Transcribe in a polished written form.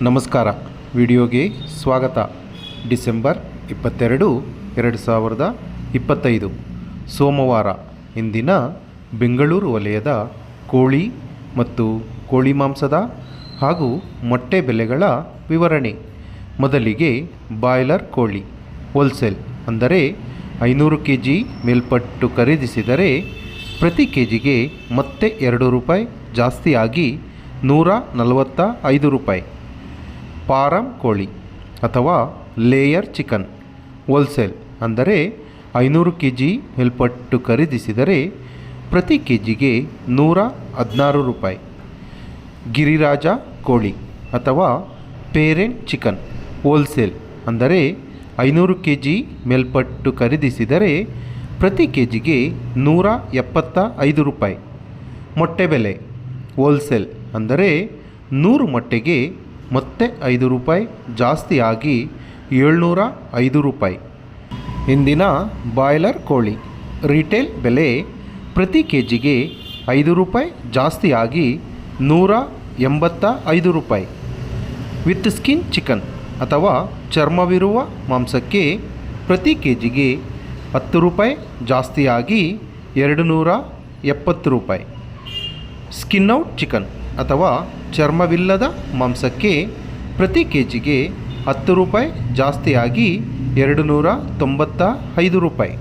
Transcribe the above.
ನಮಸ್ಕಾರ. ವಿಡಿಯೋಗೆ ಸ್ವಾಗತ. ಡಿಸೆಂಬರ್ 22, 2025 ಸೋಮವಾರ. ಇಂದಿನ ಬೆಂಗಳೂರು ವಲಯದ ಕೋಳಿ ಮತ್ತು ಕೋಳಿ ಮಾಂಸದ ಹಾಗೂ ಮೊಟ್ಟೆ ಬೆಲೆಗಳ ವಿವರಣೆ. ಮೊದಲಿಗೆ ಬಾಯ್ಲರ್ ಕೋಳಿ ಹೋಲ್ಸೇಲ್ ಅಂದರೆ 500 kg ಮೇಲ್ಪಟ್ಟು ಖರೀದಿಸಿದರೆ ಪ್ರತಿ ಕೆಜಿಗೆ ಮತ್ತೆ 2 ರೂಪಾಯಿ ಜಾಸ್ತಿಯಾಗಿ 145 ರೂಪಾಯಿ. ಫಾರಂ ಕೋಳಿ ಅಥವಾ ಲೇಯರ್ ಚಿಕನ್ ಹೋಲ್ಸೇಲ್ ಅಂದರೆ 500 kg ಮೇಲ್ಪಟ್ಟು ಖರೀದಿಸಿದರೆ ಪ್ರತಿ ಕೆಜಿಗೆ 116 ರೂಪಾಯಿ. ಗಿರಿರಾಜ ಕೋಳಿ ಅಥವಾ ಪೇರೆಂಟ್ ಚಿಕನ್ ಹೋಲ್ಸೇಲ್ ಅಂದರೆ 500 kg ಮೇಲ್ಪಟ್ಟು ಖರೀದಿಸಿದರೆ ಪ್ರತಿ ಕೆಜಿಗೆ 175 ರೂಪಾಯಿ. ಮೊಟ್ಟೆ ಬೆಲೆ ಹೋಲ್ಸೇಲ್ ಅಂದರೆ 100 ಮೊಟ್ಟೆಗೆ ಮತ್ತೆ 5 ರೂಪಾಯಿ ಜಾಸ್ತಿಯಾಗಿ 705 ರೂಪಾಯಿ. ಇಂದಿನ ಬಾಯ್ಲರ್ ಕೋಳಿ ರಿಟೇಲ್ ಬೆಲೆ ಪ್ರತಿ ಕೆಜಿಗೆ 5 ರೂಪಾಯಿ ಜಾಸ್ತಿಯಾಗಿ 185 ರೂಪಾಯಿ. ವಿತ್ ಸ್ಕಿನ್ ಚಿಕನ್ ಅಥವಾ ಚರ್ಮವಿರುವ ಮಾಂಸಕ್ಕೆ ಪ್ರತಿ ಕೆಜಿಗೆ 10 ರೂಪಾಯಿ ಜಾಸ್ತಿಯಾಗಿ 270 ರೂಪಾಯಿ. ಸ್ಕಿನ್ ಔಟ್ ಚಿಕನ್ ಅಥವಾ ಚರ್ಮವಿಲ್ಲದ ಮಾಂಸಕ್ಕೆ ಪ್ರತಿ ಕೆಜಿಗೆ 10 ರೂಪಾಯಿ ಜಾಸ್ತಿಯಾಗಿ 295 ರೂಪಾಯಿ.